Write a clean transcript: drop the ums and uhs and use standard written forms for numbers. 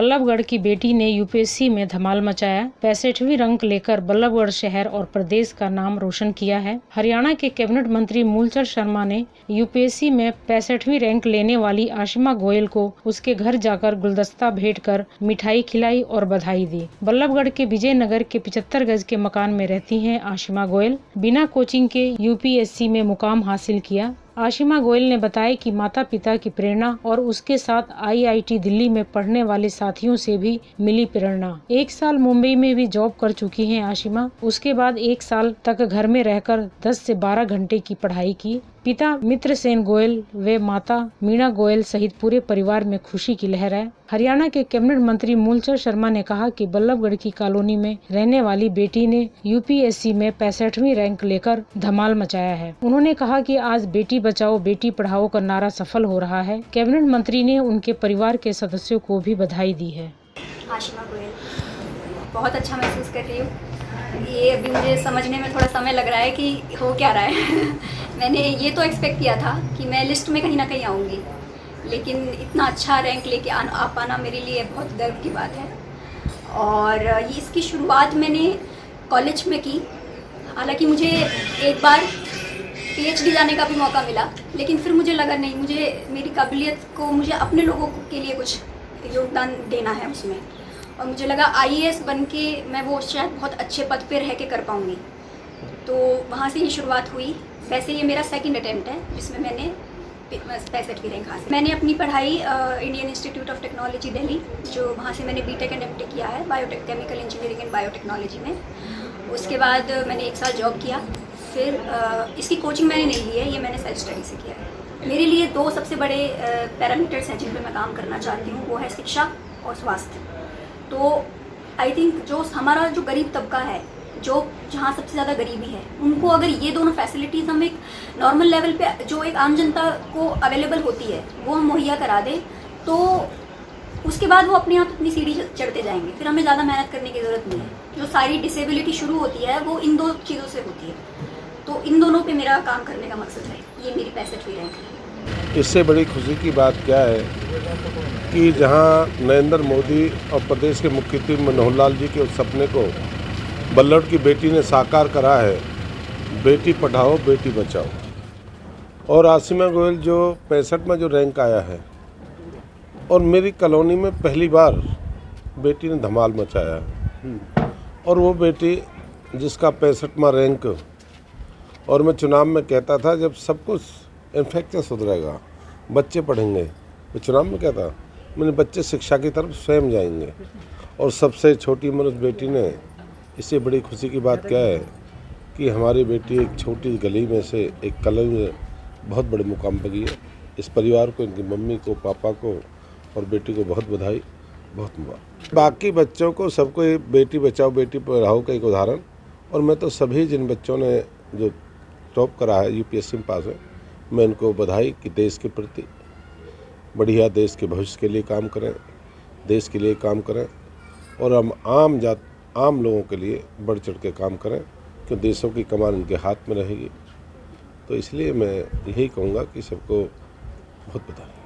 बल्लभगढ़ की बेटी ने यूपीएससी में धमाल मचाया। 65वीं रैंक लेकर बल्लभगढ़ शहर और प्रदेश का नाम रोशन किया है। हरियाणा के कैबिनेट मंत्री मूलचंद शर्मा ने यूपीएससी में 65वीं रैंक लेने वाली आशिमा गोयल को उसके घर जाकर गुलदस्ता भेंट कर मिठाई खिलाई और बधाई दी। बल्लभगढ़ के विजयनगर के 75 गज के मकान में रहती हैं आशिमा गोयल। बिना कोचिंग के यूपीएससी में मुकाम हासिल किया। आशिमा गोयल ने बताया कि माता पिता की प्रेरणा और उसके साथ आईआईटी दिल्ली में पढ़ने वाले साथियों से भी मिली प्रेरणा। 1 साल मुंबई में भी जॉब कर चुकी हैं आशिमा। उसके बाद 1 साल तक घर में रहकर 10 से 12 घंटे की पढ़ाई की। पिता मित्रसेन गोयल व माता मीणा गोयल सहित पूरे परिवार में खुशी की लहर है। हरियाणा के कैबिनेट मंत्री मूलचंद शर्मा ने कहा कि बल्लभगढ़ की कॉलोनी में रहने वाली बेटी ने यूपीएससी में 65वीं रैंक लेकर धमाल मचाया है। उन्होंने कहा कि आज बेटी बचाओ बेटी पढ़ाओ का नारा सफल हो रहा है। कैबिनेट मंत्री ने उनके परिवार के सदस्यों को भी बधाई दी है। आशिमा गोयल बहुत अच्छा महसूस कर रही हूँ। ये अभी मुझे समझने में थोड़ा समय लग रहा है कि हो क्या रहा है। मैंने ये तो एक्सपेक्ट किया था कि मैं लिस्ट में कहीं ना कहीं आऊँगी, लेकिन इतना अच्छा रैंक लेके आ पाना मेरे लिए बहुत गर्व की बात है। और ये इसकी शुरुआत मैंने कॉलेज में की। हालांकि मुझे एक बार पीएचडी जाने का भी मौका मिला, लेकिन फिर मुझे लगा नहीं, मुझे मेरी काबिलियत को मुझे अपने लोगों के लिए कुछ योगदान देना है उसमें। और मुझे लगा आईएएस बन के मैं वो शायद बहुत अच्छे पद पे रह के कर पाऊँगी। तो वहाँ से ही शुरुआत हुई। वैसे ये मेरा सेकंड अटेम्प्ट है जिसमें मैंने 65वीं रैंक हासिल। मैंने अपनी पढ़ाई Indian institute of technology Delhi, जो वहाँ से मैंने बीटेक एंड एमटेक किया है केमिकल इंजीनियरिंग एंड बायोटेक्नोलॉजी में। उसके बाद मैंने 1 साल जॉब किया। फिर इसकी कोचिंग मैंने नहीं ली है, ये मैंने सेल्फ स्टडी से किया है। मेरे लिए 2 सबसे बड़े पैरामीटर्स हैं जिन पर मैं काम करना चाहती हूँ, वो है शिक्षा और स्वास्थ्य। तो आई थिंक जो हमारा जो गरीब तबका है, जो जहाँ सबसे ज़्यादा गरीबी है, उनको अगर ये दोनों फैसिलिटीज़ हम एक नॉर्मल लेवल पे जो एक आम जनता को अवेलेबल होती है वो हम मुहैया करा दें, तो उसके बाद वो अपने आप अपनी सीढ़ी चढ़ते जाएंगे। फिर हमें ज़्यादा मेहनत करने की ज़रूरत नहीं है। जो सारी डिसेबिलिटी शुरू होती है वो इन 2 चीज़ों से होती है। तो इन दोनों पे मेरा काम करने का मकसद है। ये मेरी 65वीं रैंक है। इससे बड़ी खुशी की बात क्या है कि जहां नरेंद्र मोदी और प्रदेश के मुख्यमंत्री मनोहर लाल जी के उस सपने को बल्लभगढ़ की बेटी ने साकार करा है, बेटी पढ़ाओ बेटी बचाओ। और आशिमा गोयल जो 65 में जो रैंक आया है, और मेरी कॉलोनी में पहली बार बेटी ने धमाल मचाया है। और वो बेटी जिसका 65वां रैंक, और मैं चुनाव में कहता था जब सब कुछ इन्फ्रास्ट्रक्चर सुधरेगा, बच्चे पढ़ेंगे, मैं चुनाव में कहता मैंने बच्चे शिक्षा की तरफ स्वयं जाएंगे। और सबसे छोटी उम्र उस बेटी ने, इससे बड़ी खुशी की बात क्या है कि हमारी बेटी एक छोटी गली में से एक कॉलोनी में बहुत बड़े मुकाम पर गई है। इस परिवार को, इनकी मम्मी को, पापा को और बेटी को बहुत बधाई, बहुत मुबारक। बाकी बच्चों को सबको ये बेटी बचाओ बेटी पढ़ाओ का एक उदाहरण। और मैं तो सभी जिन बच्चों ने जो टॉप करा है, यूपीएससी में पास है, मैं इनको बधाई कि देश के प्रति बढ़िया, देश के भविष्य के लिए काम करें, देश के लिए काम करें और हम आम लोगों के लिए बढ़ चढ़ के काम करें, क्योंकि देशों की कमान इनके हाथ में रहेगी। तो इसलिए मैं यही कहूँगा कि सबको बहुत बधाई।